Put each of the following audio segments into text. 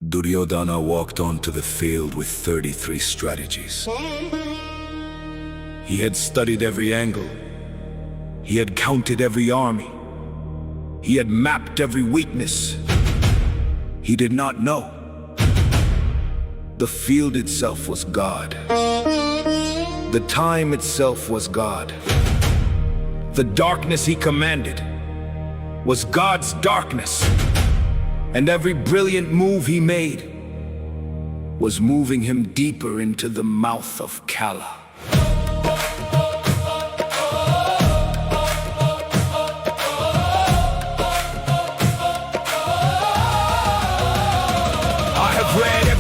Duryodhana walked onto the field with 33 strategies. He had studied every angle. He had counted every army. He had mapped every weakness. He did not know. The field itself was God. The time itself was God. The darkness he commanded was God's darkness. And every brilliant move he made was moving him deeper into the mouth of Kala.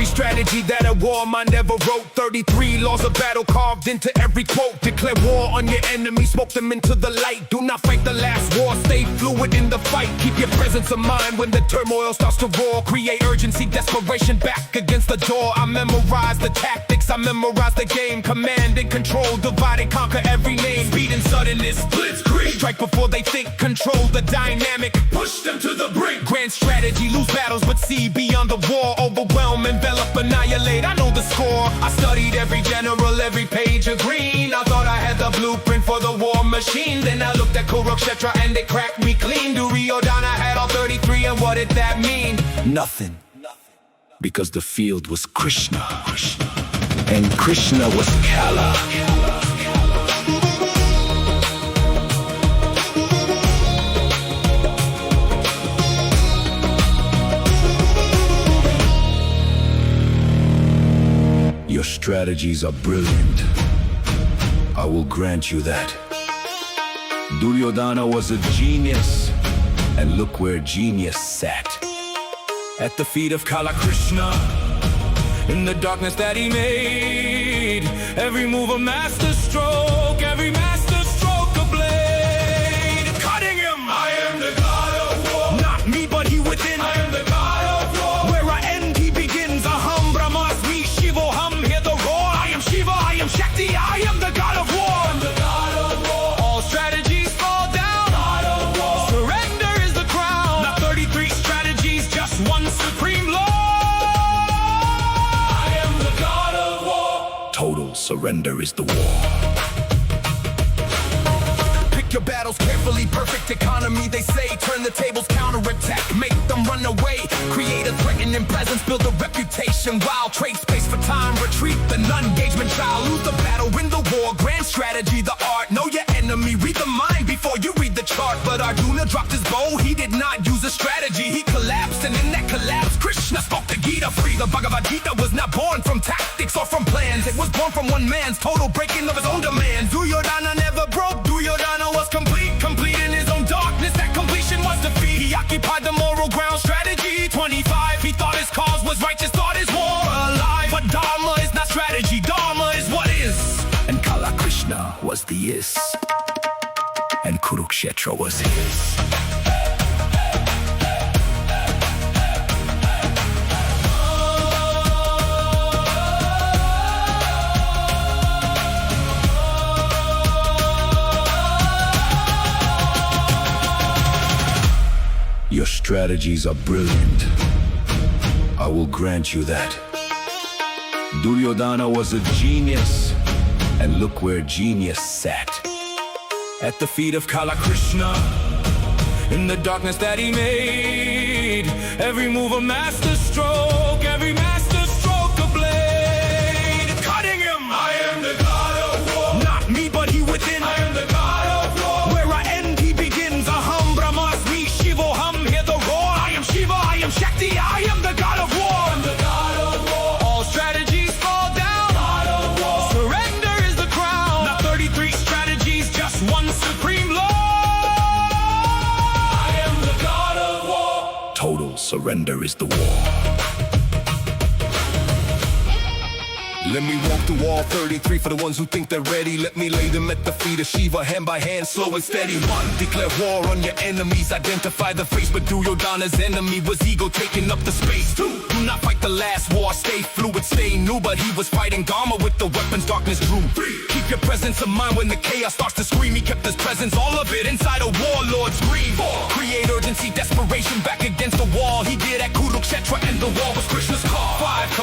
Strategy that a war mind ever wrote. 33 laws of battle carved into every quote. Declare war on your enemy, smoke them into the light. Do not fight the last war, stay fluid in the fight. Keep your presence of mind when the turmoil starts to roar. Create urgency, desperation, back against the door. I memorize the tactics, I memorize the game. Command and control, divide and conquer every name. Speed and suddenness, blitzkrieg. Strike before they think, control the dynamic. Push them to the brink. Grand strategy, lose battles but see beyond the war. Overwhelm, envelop, annihilate, I know the score. I studied every general, every page of green. I thought I had the blueprint for the war machine. Then I looked at Kurukshetra and they cracked me clean. Duryodhana had all 33 and what did that mean? Nothing. Because the field was Krishna. And Krishna was Kala. Your strategies are brilliant. I will grant you that. Duryodhana was a genius, and look where genius sat. At the feet of Kala Krishna, in the darkness that he made. Every move a master stroke, every master stroke a blade. Cutting him, I am the god of war. Not me, but he within. I am the god of war. Where I end, he begins. Aham Brahmasmi Shivoham. Hear the roar. I am Shiva, I am Shakti, I am the god of war. I'm the god of war. All strategies fall down. God of war. Surrender is the crown. Not 33 strategies, just one supreme law. I am the god of war. Total surrender is the war. Your battles carefully, perfect economy, they say. Turn the tables, counterattack, make them run away. Create a threatening presence, build a reputation. While trade space for time, retreat the non-engagement child. Lose the battle, win the war, grand strategy, the art. Know your enemy, read the mind before you read the chart. But Arjuna dropped his bow, he did not use a strategy. He collapsed, and in that collapse, Krishna spoke the Gita free. The Bhagavad Gita was not born from tactics or from plans. It was born from one man's total breaking of his own demands. Duryodhana never broke, Duryodhana was complete in his own darkness. That completion was defeat. He occupied the moral ground. Strategy 25. He thought his cause was righteous, thought his war alive. But Dharma is not strategy, Dharma is what is. And Kala Krishna was the is, and Kurukshetra was his. Your strategies are brilliant. I will grant you that. Duryodhana was a genius, and look where genius sat. At the feet of Kala Krishna, in the darkness that he made. Every move a master stroke, every master stroke a blade. Cutting him, I am the god of war. Not me, but he within. I am the god of war. Where I end, he begins. Aham Brahmasmi Shivoham. Hear the roar. I am Shiva, I am Shakti, I am the god of war. I'm the god of war. All strategies fall down. God of war. Surrender is the crown. Not 33 strategies, just one supreme law. I am the god of war. Total surrender is the war. Let me walk through all 33 for the ones who think they're ready. Let me lay them at the feet of Shiva, hand by hand, slow and steady. 1. Declare war on your enemies, identify the face. But Duryodhana's enemy was ego taking up the space. 2. Do not fight the last war, stay fluid, stay new. But he was fighting Dharma with the weapons darkness drew. 3. Keep your presence of mind when the chaos starts to scream. He kept his presence, all of it, inside a warlord's dream. 4. Create urgency, desperation, back against the wall. He did at Kurukshetra, and the wall was Krishna's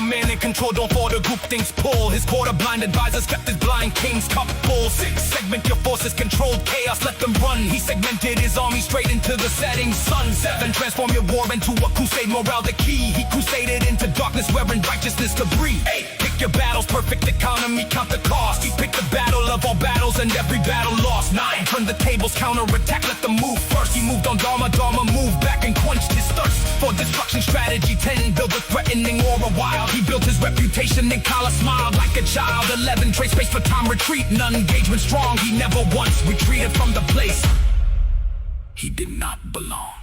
command and control, don't fall to group things pull. His quarter blind advisors kept his blind king's cup full. 6, segment your forces, controlled chaos, let them run. He segmented his army straight into the setting sun. 7, transform your war into a crusade, morale the key. He crusaded into darkness, wearing righteousness to breathe. 8, pick your battles, perfect economy, count the cost. He picked the battle of all battles and every battle lost. 9, turn the tables, counter-attack, let them move first. He moved on Dharma, moved back and quenched his thirst for destruction. Strategy 10, build a threatening aura wild. He built his reputation and Kala smiled like a child. 11, trade space for time retreat, none engagement strong. He never once retreated from the place he did not belong.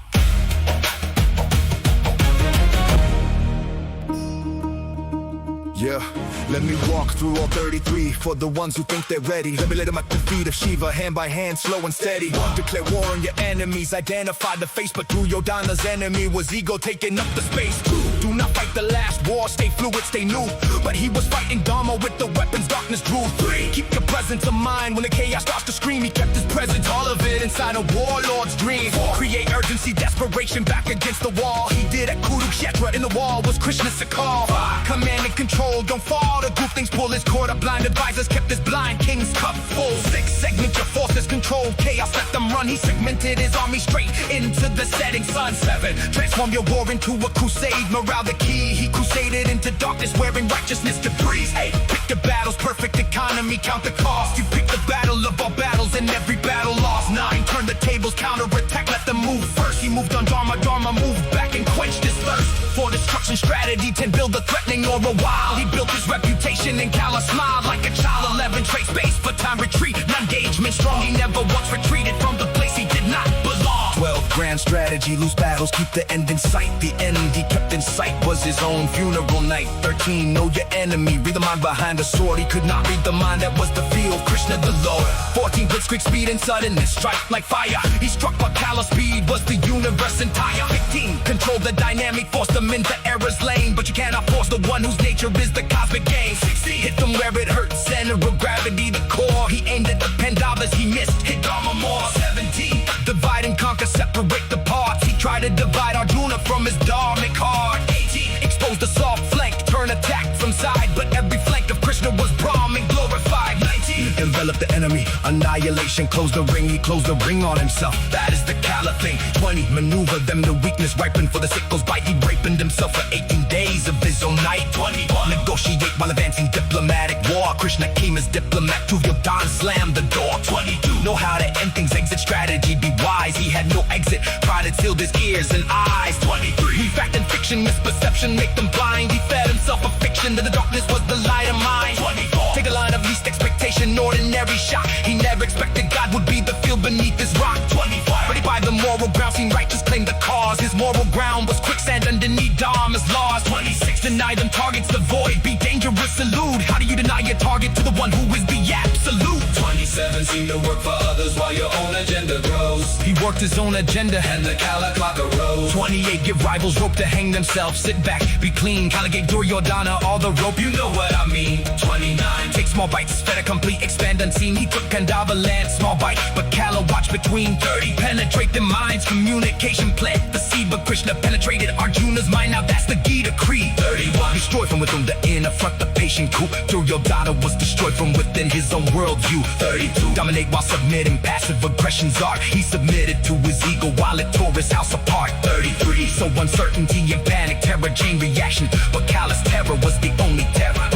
Yeah, let me walk through all 33 for the ones who think they're ready. Let me lay them at the feet of Shiva, hand by hand, slow and steady. Declare war on your enemies, identify the face, but Duryodhana's enemy was ego taking up the space. Do not fight the last war, stay fluid, stay new. But he was fighting Dharma with the weapons darkness drew. 3, keep your presence of mind when the chaos starts to scream. He kept his presence, all of it inside a warlord's dream. 4, create urgency, desperation back against the wall. He did at Kurukshetra, in the wall was Krishna's call. 5, command and control, don't fall to group things pull. His quarter blind advisors kept his blind king's cup full. 6, segment your forces, control chaos, let them run. He segmented his army straight into the setting sun. 7, transform your war into a crusade, morale the key. He crusaded into darkness, wearing righteousness to breeze. 8, pick the battles, perfect economy, count the cost. You pick the battle of all battles and every battle lost. 9, turn the tables, counter-attack, let them move first. He moved on Dharma, moved back and quenched his thirst for destruction. Strategy 10, build a threatening aura wild. He built his reputation and Kala smiled like a child. 11, trade space for time retreat, non-engagement strong. He never once retreated from the place he did not belong. 12, grand strategy, lose battles, keep the end in sight. The end he kept in sight was his own funeral night. 13, know your enemy, read the mind behind the sword. He could not read the mind, that was the field, Krishna the Lord. 14, blitzkrieg speed and suddenness, strike like fire. He struck but Kala's speed was the universe entire. 15, control the dynamic, force them into error's lane. But you cannot force the one whose nature is the cosmic game. 16, hit them where it hurts, center of gravity, the core. He aimed at the Pandavas, he missed, hit Dharma more. 17, divide and conquer, separate the parts. He tried to divide Arjuna from his dharmic heart. 18, expose the soft flank, turn attack from side. But every flank of Krishna was Brahmin glorified. 19, envelop the enemy, annihilation, close the ring. He closed the ring on himself, that is the Kala thing. 20, maneuver them, the weakness ripened for the sickle's bite. He ripened himself for 18 days of his own night. 21, negotiate while advancing diplomatic war. Krishna came as diplomat, Duryodhana slammed the door. 22, know how to end things, exit strategy, be wise. He had no exit, pride had sealed his ears and eyes. 23, fact and fiction, misperception make them blind. He fed himself a fiction that the darkness was the light of mine. 24, take a line of least expectation, ordinary shock. He never expected God would be the field beneath his rock. 25, ready by the moral ground, seen righteous claim the cause. His moral ground was quicksand underneath Dharma's laws. 26, deny them targets, the void, be dangerous, elude. How do you deny your target to the one who is the absolute? 27, seem to work for others while your own agenda grows. He worked his own agenda and the Kala clock arose. 28, give rivals rope to hang themselves, sit back, be clean. Kala gave Duryodhana all the rope, you know what I mean. 29, take small bites, fed a complete, expand unseen. He took Kandava land, small bite, but Kala watched between. 30, penetrate their minds, communication plant the seed. But Krishna penetrated Arjuna's mind, now that's the Gita creed. 31, destroy from within the inner front, the patient coup. Duryodhana was destroyed from within his own worldview. 32, dominate while submitting, passive aggression's art. He submitted to his ego while it tore his house apart. 33, so uncertainty and panic, terror, chain reaction. But Kala's terror was the only terror.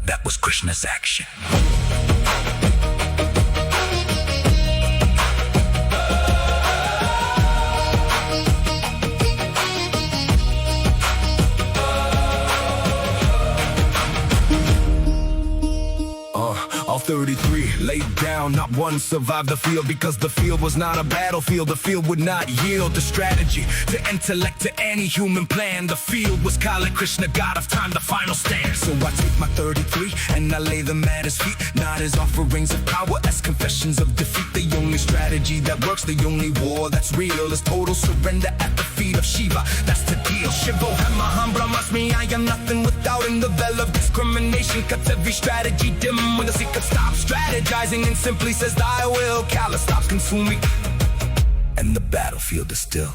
That was Krishna's action. All 33 laid down, not one survived the field, because the field was not a battlefield. The field would not yield the strategy to intellect, to any human plan. The field was Kala, Krishna, God of time, the final stand. So I take my 33 and I lay them at his feet, not as offerings of power, as confessions of defeat. The only strategy that works, the only war that's real, is total surrender at the feet of Shiva. That's the deal. Shivo Hamaham Brahmasmi, I am nothing without him. The veil of discrimination cuts every strategy dim. When the seeker stops strategizing and simply says thy will, Kala stops consuming, and the battlefield is still.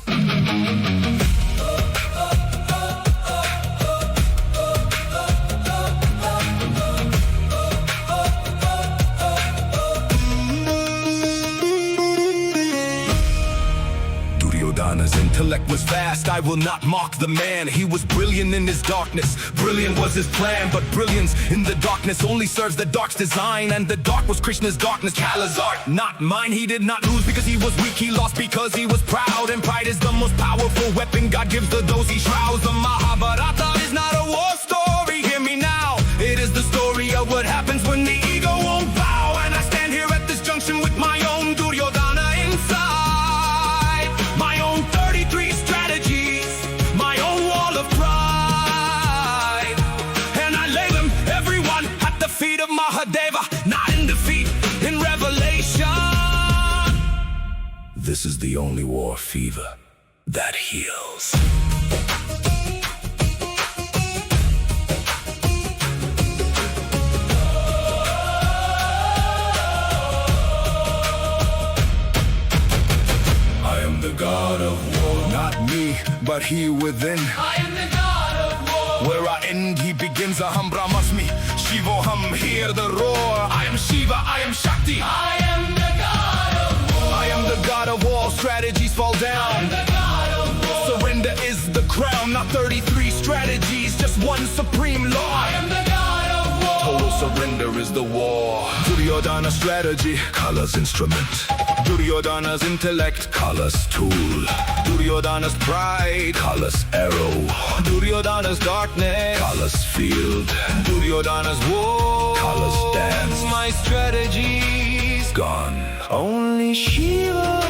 was vast, I will not mock the man. He was brilliant in his darkness, brilliant was his plan. But brilliance in the darkness only serves the dark's design. And the dark was Krishna's darkness, Kala's art, not mine. He did not lose because he was weak, he lost because he was proud. And pride is the most powerful weapon God gives to those he shrouds. The Mahabharata is not a war story, hear me now. It is the story of what happens when the ego won't bow. And I stand here at this junction with my own Duryodhana inside. My own 33 strategies, my own wall of pride. And I lay them, everyone, at the feet of Mahadeva, not in defeat, in revelation. This is the only war fever that heals. God of war, not me, but he within. I am the god of war. Where I end, he begins. Aham Brahmasmi, Shivoham, hear the roar. I am Shiva, I am Shakti. I am the god of war. I am the god of all strategies fall down. I am the god of war. Surrender is the crown, not 33 strategies, just one supreme law. I am the god of war. Total surrender is the war. Duryodhana's strategy, Kala's instrument. Duryodhana's intellect, Kala's tool. Duryodhana's pride, Kala's arrow. Duryodhana's darkness, Kala's field. Duryodhana's war, Kala's dance. My strategy's gone. Only Shiva,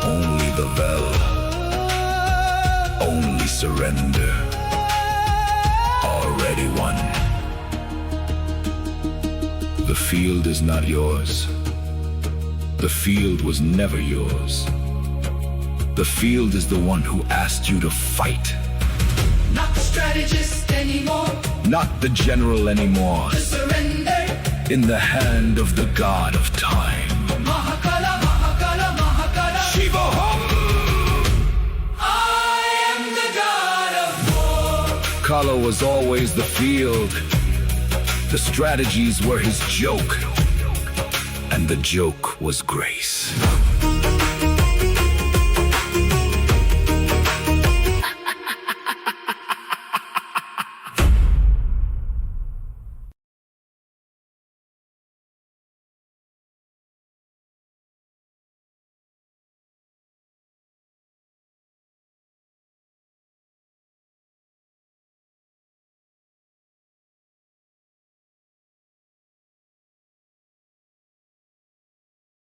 only the Vel, only surrender. Already won. The field is not yours. The field was never yours. The field is the one who asked you to fight. Not the strategist anymore. Not the general anymore. The surrender. In the hand of the god of time. Mahakala, Mahakala, Mahakala. Shiva Hum! I am the god of war. Kala was always the field. The strategies were his joke. And the joke was grace.